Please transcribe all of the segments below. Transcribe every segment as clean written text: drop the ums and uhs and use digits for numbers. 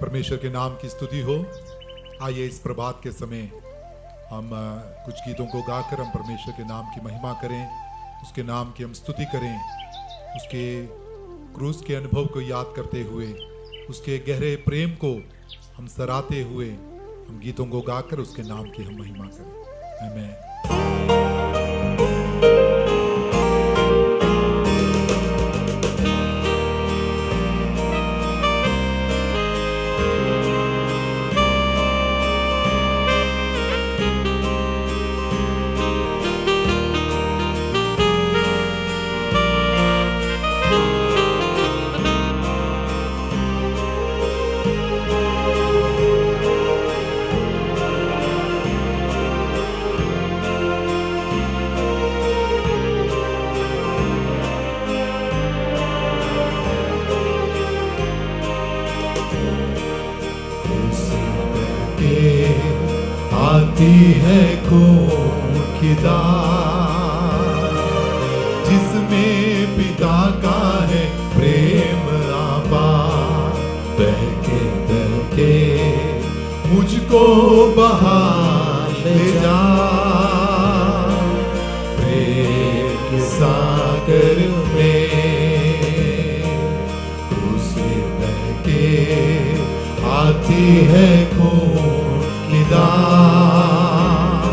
परमेश्वर के नाम की स्तुति हो। आइए इस प्रभात के समय हम कुछ गीतों को गाकर हम परमेश्वर के नाम की महिमा करें, उसके नाम की हम स्तुति करें, उसके क्रूस के अनुभव को याद करते हुए, उसके गहरे प्रेम को हम सराहते हुए हम गीतों को गाकर उसके नाम की हम महिमा करें। आमीन। आती है कौन की दात, जिसमें पिता का है प्रेम आपार। बहके बहके मुझको बहा ले जा, प्रेम के सागर में उसे बहके आती है कौन की दात,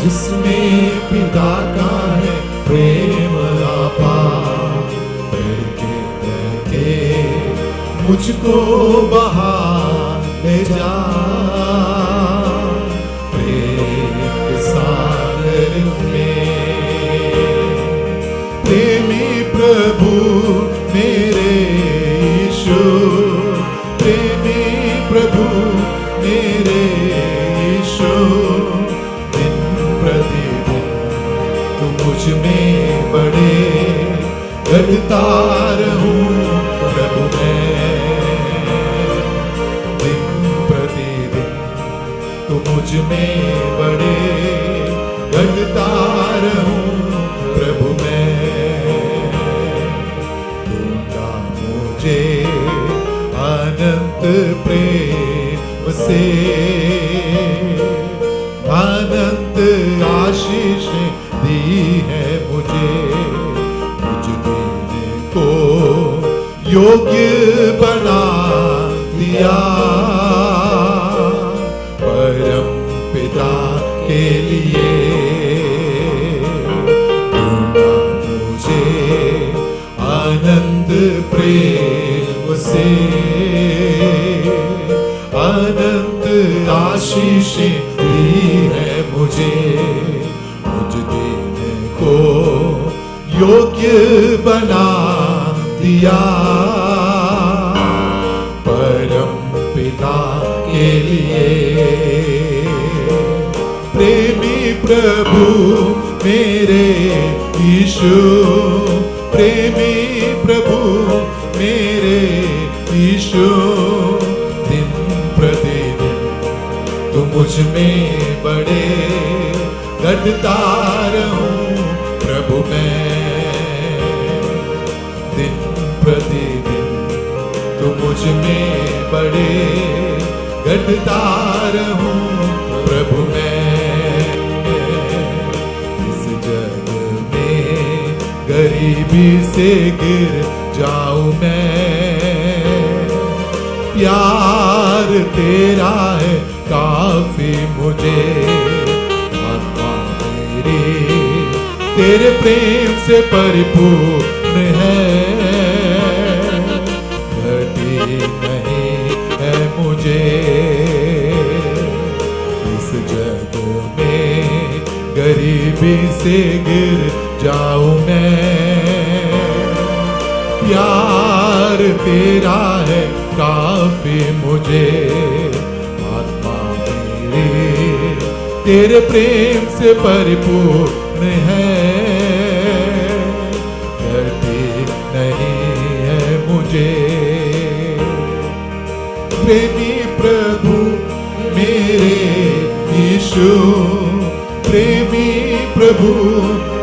जिसमें पिता का है प्रेम अपार। बहके बहके मुझको बहा ले जा, प्रेम के सागर में। प्रेमी प्रभु मेरे यीशु, प्रेमी प्रभु मेरे यीशु, दिन प्रतिदिन तू मुझ में बड़े बढ़ता रहूं प्रभु मैं। दिन प्रतिदिन तू मुझ में बड़े बढ़ता रहूं प्रभु मैं। दूंगा मुझे अनंत प्रेम से अनंत आशीष दी है मुझे, मुझ देने को योग्य बना दिया। परम पिता के लिए दूंगा मुझे अनंत प्रेम से अनंत आशीष दी है मुझे, मुझ देने को योग्य बना दिया। परम पिता के लिए प्रेमी प्रभु मेरे यीशु, प्रेमी प्रभु मेरे यीशु, दिन प्रतिदिन तू मुझ में बड़े बढ़ता रहूं प्रभु मैं। दिन प्रतिदिन तू मुझ में बड़े बढ़ता रहूं प्रभु मैं। इस जग में गरीबी से गिर जाऊं मैं, प्यार तेरा है काफी मुझे। आत्मा मेरी तेरे प्रेम से परिपूर्ण है, घटी नहीं है मुझे। इस जग में गरीबी से गिर जाऊं मैं, प्यार तेरा है काफी मुझे। आत्मा मेरी तेरे प्रेम से परिपूर्ण है, घटी नहीं है मुझे। प्रेमी प्रभु मेरे यीशु, प्रेमी प्रभु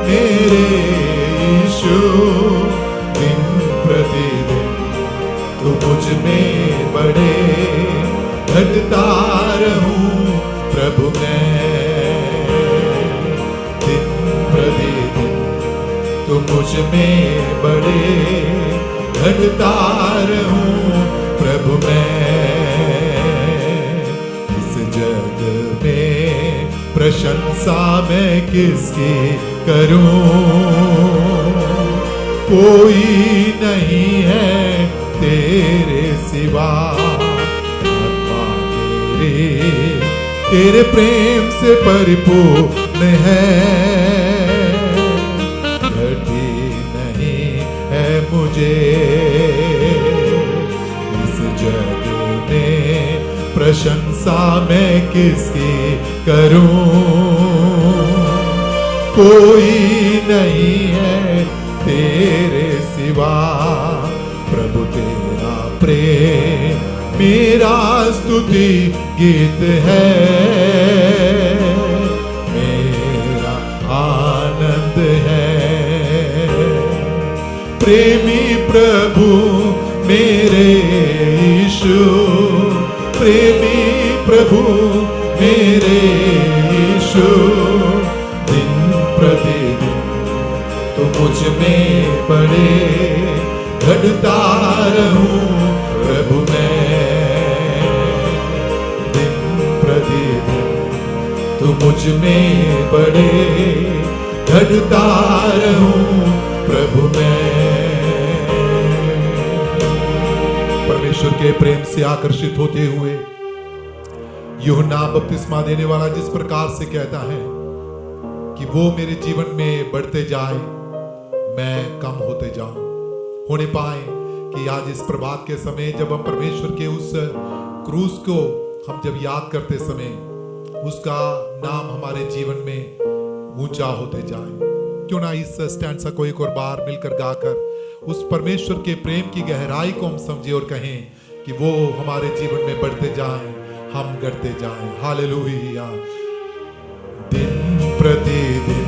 मेरे यीशु, दिन प्रतिदिन तू मुझ में बड़े घटता रहूं प्रभु मैं, दिन प्रतिदिन तुम मुझ में बड़े, घटता रहूं प्रभु मैं। इस जग में प्रशंसा मैं किसकी करूं, कोई नहीं है तेरे सिवा। आत्मा तेरे प्रेम से परिपूर्ण है, घटी नहीं है मुझे इस जग में प्रशंसा मैं किसकी करूं, कोई नहीं है तेरे सिवा। प्रभु तेरा प्रेम मेरा स्तुति गीत है, मेरा आनंद है। प्रेमी प्रभु मेरे यीशु, प्रेमी प्रभु मेरे यीशु, दिन प्रतिदिन तो मुझ में बड़े, घटता रहूं प्रभु मैं, दिन प्रतिदिन तो मुझ में बड़े, घटता रहूं प्रभु मैं। परमेश्वर के प्रेम से आकर्षित होते हुए यूहन्ना बपतिस्मा देने वाला जिस प्रकार से कहता है कि वो मेरे जीवन में बढ़ते जाए, मैं कम होते जाऊं, होने पाए कि आज इस प्रभात के समय जब हम परमेश्वर के उस क्रूस को हम जब याद करते समय उसका नाम हमारे जीवन में ऊंचा होते जाए। क्यों ना इस स्टैंडा को एक और बार मिलकर गाकर उस परमेश्वर के प्रेम की गहराई को हम समझे और कहें कि वो हमारे जीवन में बढ़ते जाएं, हम बढ़ते जाएं। हालेलुया। दिन प्रतिदिन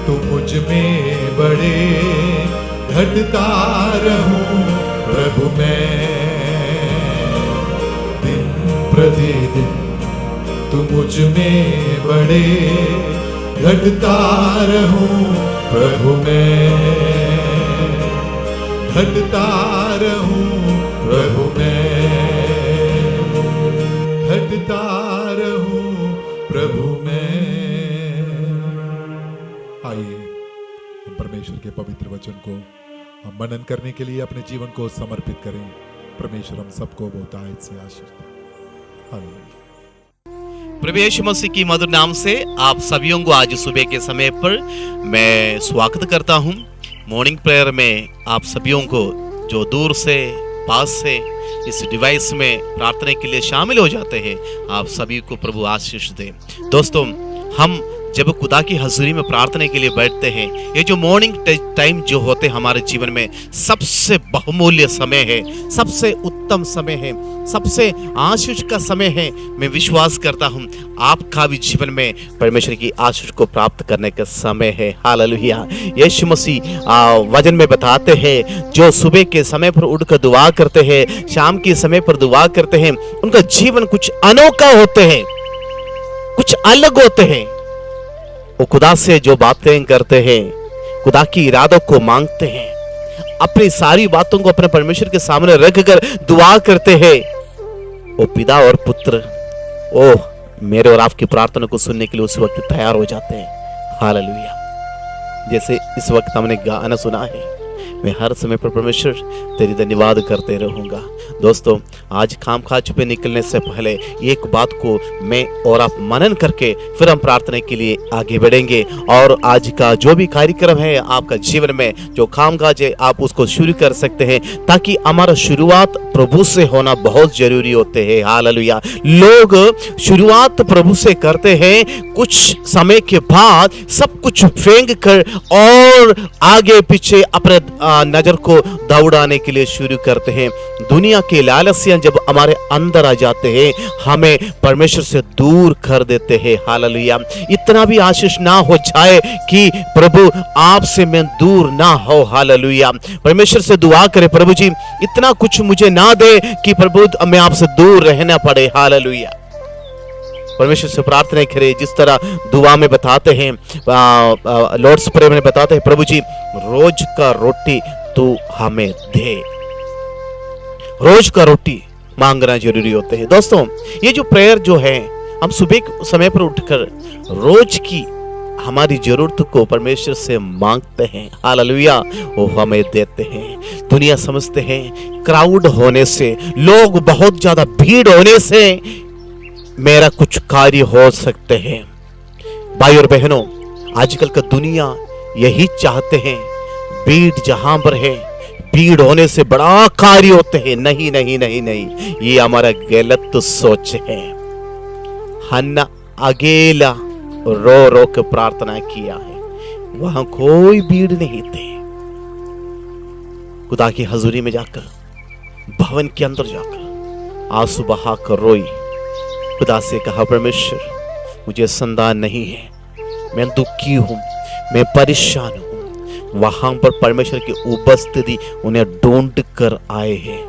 तू मुझ में बड़े, घटता रहूं प्रभु मैं, दिन प्रतिदिन तू मुझ में बड़े, घटता रहूं प्रभु मैं, घटता रहूं प्रभु मैं, घटता रहूं प्रभु मैं। आइए हम परमेश्वर के पवित्र वचन को हम मनन करने के लिए अपने जीवन को समर्पित करें। परमेश्वर हम सबको बहुतायत से आशीष दे। हालेलुया। प्रभु यीशु मसीह की मधुर नाम से आप सभी को आज सुबह के समय पर मैं स्वागत करता हूं। मॉर्निंग प्रेयर में आप सभी को जो दूर से पास से इस डिवाइस में प्रार्थना के लिए शामिल हो जाते हैं, आप सभी को प्रभु आशीष दे। दोस्तों, हम जब खुदा की हजूरी में प्रार्थना के लिए बैठते हैं, ये जो मॉर्निंग टाइम जो होते हैं हमारे जीवन में सबसे बहुमूल्य समय है, सबसे उत्तम समय है, सबसे आशीष का समय है। मैं विश्वास करता हूं आपका भी जीवन में परमेश्वर की आशीष को प्राप्त करने का समय है। हालेलुया। यीशु मसीह वचन में बताते हैं जो सुबह के समय पर उठकर दुआ करते हैं, शाम के समय पर दुआ करते हैं, उनका जीवन कुछ अनोखा होते हैं, कुछ अलग होते हैं। वो खुदा से जो बातें करते हैं, खुदा की इरादों को मांगते हैं, अपनी सारी बातों को अपने परमेश्वर के सामने रखकर दुआ करते हैं, वो पिता और पुत्र मेरे और आपकी प्रार्थना को सुनने के लिए उस वक्त तैयार हो जाते हैं। हालेलुया। जैसे इस वक्त हमने गाना सुना है, मैं हर समय पर परमेश्वर तेरी धन्यवाद करते रहूंगा। दोस्तों, आज काम काज पे निकलने से पहले एक बात को मैं और आप मनन करके फिर हम प्रार्थना के लिए आगे बढ़ेंगे। और आज का जो भी कार्यक्रम है आपका जीवन में जो काम काज है आप उसको शुरू कर सकते हैं, ताकि हमारा शुरुआत प्रभु से होना बहुत जरूरी होते हैं। हालेलुया। लोग शुरुआत प्रभु से करते हैं, कुछ समय के बाद सब कुछ फेंक कर और आगे पीछे अपने नजर को दौड़ाने के लिए शुरू करते हैं। दुनिया के लालसियां जब हमारे अंदर आ जाते हैं, हमें परमेश्वर से दूर कर देते हैं। हालेलुया। इतना भी आशीष ना हो जाए कि प्रभु आपसे मैं दूर ना हो। हालेलुया। परमेश्वर से दुआ करें, प्रभु जी इतना कुछ मुझे ना ना दे कि प्रभु हमें आपसे दूर रहना पड़े। हालेलुया। परमेश्वर से प्रार्थना करें जिस तरह दुआ में बताते हैं, लॉर्ड्स प्रेयर में बताते हैं, प्रभु जी रोज का रोटी तू हमें दे। रोज का रोटी मांगना जरूरी होते हैं। दोस्तों ये जो प्रेयर जो है, हम सुबह समय पर उठकर रोज की हमारी जरूरत को परमेश्वर से मांगते हैं। हालेलुया। वो हमें देते हैं। दुनिया समझते हैं क्राउड होने से, लोग बहुत ज्यादा भीड़ होने से मेरा कुछ कार्य हो सकते हैं। भाई और बहनों, आजकल का दुनिया यही चाहते हैं, भीड़ जहां पर है भीड़ होने से बड़ा कार्य होते हैं। नहीं नहीं नहीं नहीं, ये हमारा गलत सोच है। हन्ना अकेला रो रो के प्रार्थना किया है, वहां कोई भीड़ नहीं थे। खुदा की हजूरी में जाकर, भवन के अंदर जाकर आंसू बहा कर रोई, खुदा से कहा परमेश्वर मुझे संतान नहीं है, मैं दुखी हूं, मैं परेशान हूं। वहां पर परमेश्वर की उपस्थिति उन्हें ढूंढ कर आए हैं।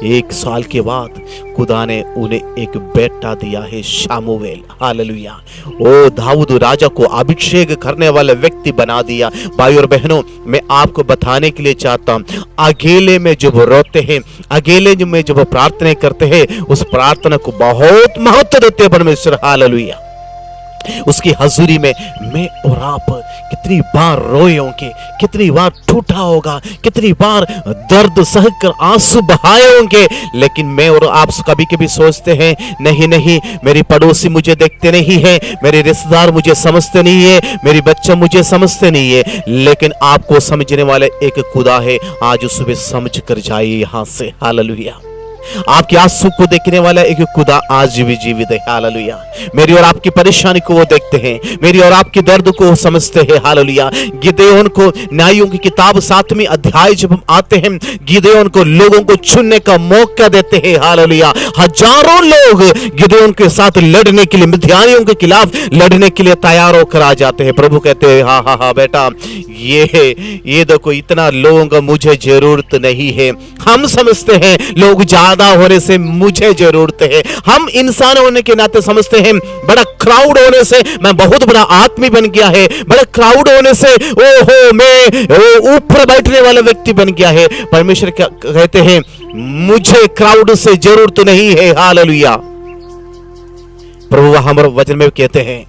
1 साल के बाद खुदा ने उन्हें एक बेटा दिया है, शामुएल। हालेलुया। ओ दाऊद राजा को अभिषेक करने वाला व्यक्ति बना दिया। भाई और बहनों, मैं आपको बताने के लिए चाहता हूं, अकेले में जब रोते हैं, अकेले में जब प्रार्थना करते हैं, उस प्रार्थना को बहुत महत्व देते हैं परमेश्वर। हालेलुया। उसकी हजूरी में मैं और आप कितनी बार रोए होंगे, कितनी बार टूटा होगा, कितनी बार दर्द सहकर आंसू बहाए होंगे, लेकिन मैं और आप कभी कभी सोचते हैं नहीं नहीं, मेरी पड़ोसी मुझे देखते नहीं है, मेरे रिश्तेदार मुझे समझते नहीं है, मेरी बच्चा मुझे समझते नहीं है। लेकिन आपको समझने वाला एक खुदा है। आज सुबह समझ कर जाइए यहां से। हालेलुया। आपके आंसू को देखने वाला एक खुदा आज भी जीवित है। हालेलुया। मेरी और आपकी परेशानी को वो देखते हैं, मेरी और आपके दर्द को समझते हैं। हालेलुया। गिदोन को न्यायों की किताब 7वें अध्याय जब हम आते हैं, गिदोन को लोगों को चुनने का मौका देते हैं। हालेलुया। हजारों लोग गिदोन के साथ लड़ने के लिए, मिद्यानियों के खिलाफ लड़ने के लिए तैयार होकर आ जाते हैं। प्रभु कहते हैं हाँ हाँ हाँ बेटा, ये देखो इतना लोगों का मुझे जरूरत नहीं है। हम समझते हैं लोग ज्यादा होने से मुझे जरूरत है। हम इंसान होने के नाते समझते हैं बड़ा क्राउड होने से मैं बहुत बड़ा आदमी बन गया है, बड़ा क्राउड होने से ओहो मैं ऊपर बैठने वाला व्यक्ति बन गया है। परमेश्वर क्या कहते हैं, मुझे क्राउड से जरूरत नहीं है। हालेलुया। प्रभु हमारे वचन में कहते हैं,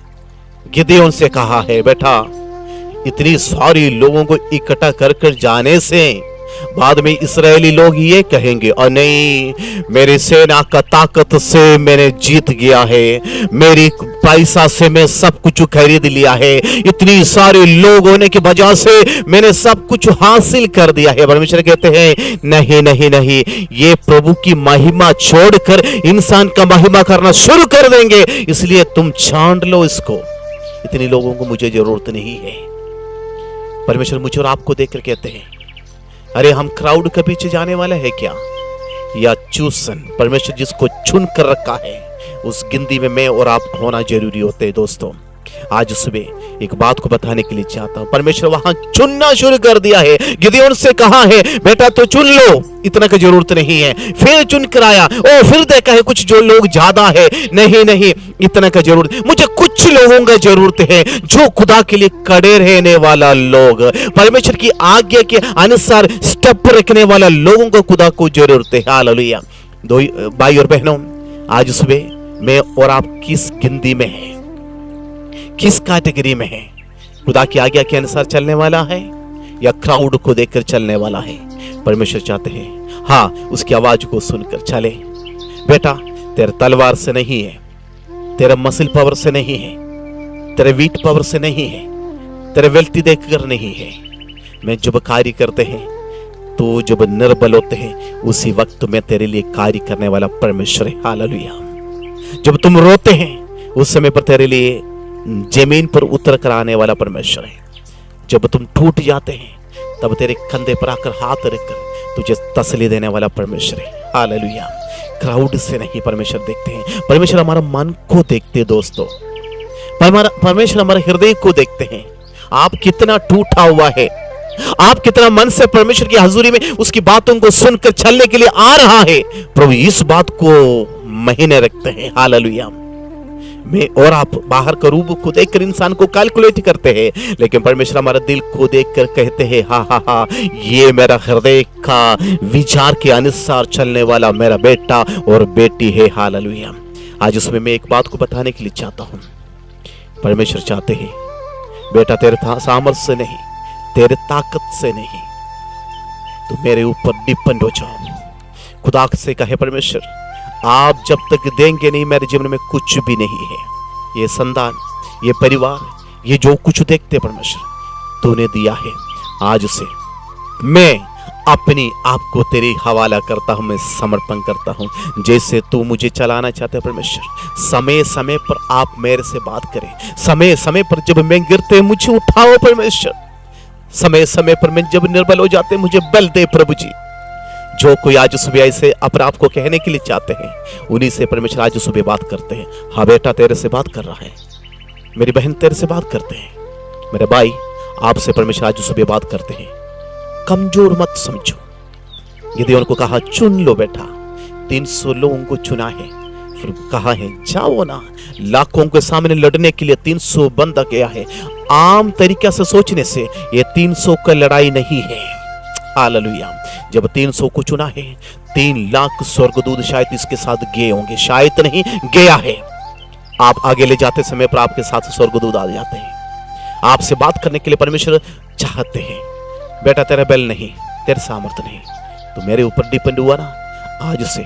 गिदोन से कहा है बेटा इतनी सारी लोगों को इकट्ठा कर जाने से बाद में इस्राएली लोग ये कहेंगे और नहीं, मेरी सेना का ताकत से मैंने जीत गया है, मेरी पैसा से मैं सब कुछ खरीद लिया है, इतनी सारे लोग होने की वजह से मैंने सब कुछ हासिल कर दिया है। परमेश्वर कहते हैं नहीं नहीं नहीं, ये प्रभु की महिमा छोड़कर इंसान का महिमा करना शुरू कर देंगे, इसलिए तुम छांट लो इसको, इतनी लोगों को मुझे जरूरत नहीं है। परमेश्वर मुझे और आपको देखकर कहते हैं अरे हम क्राउड के पीछे जाने वाले हैं क्या, या चूसन परमेश्वर जिसको चुन कर रखा है उस गिनती में मैं और आप होना जरूरी होते हैं। दोस्तों आज सुबह एक बात को बताने के लिए चाहता हूं, परमेश्वर वहां चुनना शुरू कर दिया है। गिदोन से कहा है बेटा तो चुन लो, इतना की जरूरत नहीं है। फिर चुन कर आया, ओ फिर देखा है कुछ जो लोग ज्यादा है, नहीं नहीं इतना का जरूरत, मुझे कुछ लोगों का जरूरत है जो खुदा के लिए खड़े रहने वाला लोग, परमेश्वर की आज्ञा के अनुसार स्टेप रखने वाला लोगों को खुदा को जरूरत है। हालेलुया। दो भाई और बहनों, आज सुबह मैं और आप किस गिनती में है, किस कैटेगरी में है? खुदा की आज्ञा के अनुसार चलने वाला है या क्राउड को देखकर चलने वाला है? परमेश्वर चाहते हैं हाँ उसकी आवाज को सुनकर चले। बेटा तेरे तलवार से नहीं है, तेरे मसल पावर से नहीं है, तेरे वीट पावर से नहीं है, तेरे वेल्थी देखकर नहीं है। मैं जब कार्य करते हैं तो जब निर्बल होते हैं उसी वक्त में तेरे लिए कार्य करने वाला परमेश्वर है। हालेलुया। जब तुम रोते हैं उस समय पर तेरे लिए जमीन पर उतर कर आने वाला परमेश्वर है। जब तुम टूट जाते हैं तब तेरे कंधे पर आकर हाथ रखकर तुझे तसल्ली देने वाला परमेश्वर है। हालेलुया। क्राउड से नहीं परमेश्वर देखते हैं, परमेश्वर हमारा मन को देखते हैं। दोस्तों परमेश्वर हमारे हृदय को देखते हैं। आप कितना टूटा हुआ है, आप कितना मन से परमेश्वर की हजूरी में उसकी बातों को सुनकर चलने के लिए आ रहा है, प्रभु इस बात को महीने रखते हैं। हालेलुया। मैं और आप बाहर का रूप को देखकर इंसान को कैलकुलेट करते हैं, लेकिन परमेश्वर हमारा दिल को देखकर कहते हैं हा हा हा, ये मेरा हृदय का विचार के अनुसार चलने वाला मेरा बेटा और बेटी है। हालेलुया। आज उसमें मैं एक बात को बताने के लिए चाहता हूं। परमेश्वर चाहते हैं बेटा तेरे सामर्थ्य से नहीं, तेरे ताकत से नहीं, तो मेरे ऊपर डिपेंड हो जाओ। खुदा से कहे परमेश्वर आप जब तक देंगे नहीं मेरे जीवन में कुछ भी नहीं है। ये संतान, ये परिवार, ये जो कुछ देखते परमेश्वर तूने दिया है, आज से मैं अपनी आप को तेरे हवाला करता हूं, मैं समर्पण करता हूं। जैसे तू मुझे चलाना चाहते हैं परमेश्वर, समय समय पर आप मेरे से बात करें। समय समय पर जब मैं गिरते मुझे उठाओ परमेश्वर। समय समय पर मैं जब निर्बल हो जाते मुझे बल दे प्रभु जी। जो कोई आज सुबह ऐसे अपने आप को कहने के लिए चाहते हैं, उन्हीं से परमेश्वर आज सुबह बात करते हैं। हाँ बेटा तेरे से बात कर रहा है, मेरी बहन तेरे से बात करते हैं, मेरे भाई आपसे परमेश्वर आज सुबह बात करते हैं। कमजोर मत समझो। गिदोन को कहा चुन लो बेटा, 300 लोगों को चुना है, फिर कहा है जाओ ना, लाखों के सामने लड़ने के लिए 300 बंदा गया है। आम तरीके से सोचने से ये 300 का लड़ाई नहीं है। हालेलुया। जब 300 को चुना है, 3 लाख स्वर्गदूत शायद इसके साथ गए होंगे, शायद नहीं गया है। आप आगे ले जाते समय पर आपके साथ स्वर्गदूत आ जाते हैं, आपसे बात करने के लिए परमेश्वर चाहते हैं। बेटा तेरा बल नहीं, तेरे सामर्थ्य नहीं, तो मेरे ऊपर डिपेंड हुआ ना, आज से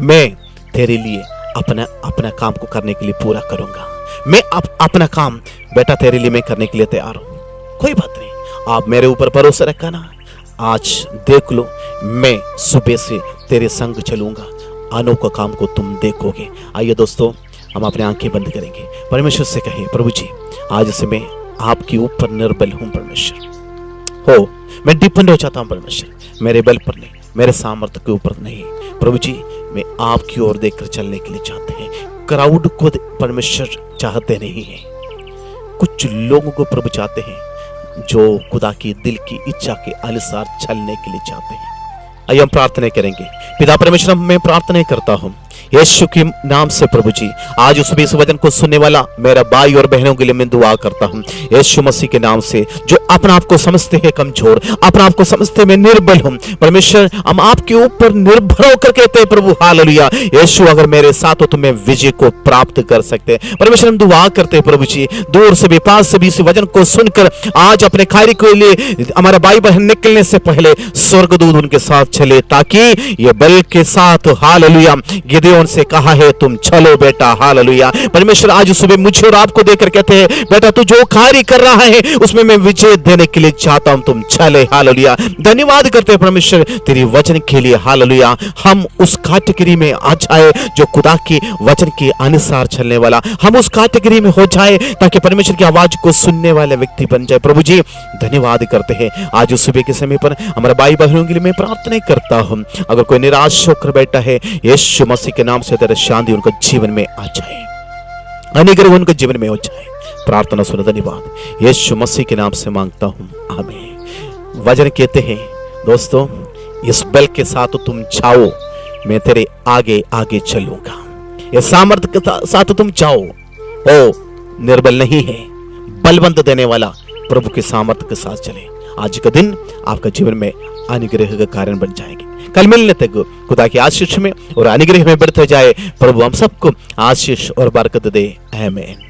मैं तेरे लिए अपना काम को करने के लिए पूरा करूंगा। मैं अपना काम बेटा तेरे लिए मैं करने के लिए तैयार हूं। कोई बात नहीं, आप मेरे ऊपर भरोसा रखा ना। आज देख लो, मैं सुबह से तेरे संग चलूंगा, अनोखा काम को तुम देखोगे। आइए दोस्तों, हम अपने आंखें बंद करेंगे, परमेश्वर से कहें प्रभु जी आज से मैं आपके ऊपर निर्बल हूं परमेश्वर। हो मैं डिपेंड हो जाता हूं परमेश्वर, मेरे बल पर नहीं, मेरे सामर्थ्य के ऊपर नहीं। प्रभु जी मैं आपकी ओर देखकर चलने के लिए चाहते हैं। क्राउड को परमेश्वर चाहते नहीं है, कुछ लोगों को प्रभु चाहते हैं जो खुदा की दिल की इच्छा के अनुसार चलने के लिए चाहते हैं। आइए हम प्रार्थना करेंगे। पिता परमेश्वर मैं प्रार्थना करता हूं यीशु के नाम से प्रभु जी, आज उस इस वचन को सुनने वाला मेरा भाई और बहनों के लिए मैं दुआ करता हूं यीशु मसीह के नाम से। जो अपना आप को समझते हैं कमजोर, अपना आप को समझते मैं निर्बल हूं परमेश्वर, हम आपके ऊपर निर्भर होकर कहते हैं प्रभु हालेलुया यीशु अगर मेरे साथ हो तो मैं विजय को प्राप्त कर सकते हैं। परमेश्वर हम दुआ करते हैं प्रभु जी, दूर से भी पास से भी इस वचन को सुनकर आज अपने कार्य के लिए हमारा भाई बहन निकलने से पहले स्वर्गदूत उनके साथ चले, ताकि ये बल के साथ हालेलुया गिदोन से कहा है तुम चलो बेटा हालेलुया। परमेश्वर आज सुबह मुझे और आपको देखकर कहते हैं बेटा तू जो कार्य कर रहा है उसमें मैं विजय देने के लिए चाहता हूं, तुम चले हालेलुया। धन्यवाद करते हैं परमेश्वर तेरी वचन के लिए हालेलुया। हम उस कैटेगरी में आ जाए जो खुदा की वचन के अनुसार चलने वाला, हम उस कैटेगरी में हो जाए ताकि परमेश्वर की आवाज को सुनने वाले व्यक्ति बन जाए। प्रभु जी धन्यवाद करते हैं आज सुबह के समय पर हमारे भाई बहनों के लिए मैं प्रार्थना करता हूं, अगर कोई निराश होकर बैठा है यीशु मसीह के नाम से तेरा शांति उनके जीवन में आ जाए, अनुग्रह उनके जीवन में हो जाए। प्रार्थना सुन धन्यवाद यीशु मसीह के नाम से मांगता हूं, आमीन। वचन कहते हैं दोस्तों इस बल के साथ तुम जाओ, मैं तेरे आगे आगे चलूंगा। ये सामर्थ्य के साथ तुम जाओ, ओ निर्बल नहीं है, बलवंत देने वाला प्रभु के सामर्थ्य के साथ चले। आज का दिन आपका जीवन में अनुग्रह का कारण बन जाएंगे। कल मिलने तक खुदा की आशीष में और अनुग्रह में बढ़ते जाए। प्रभु हम सबको आशीष और बरकत दे, आमीन।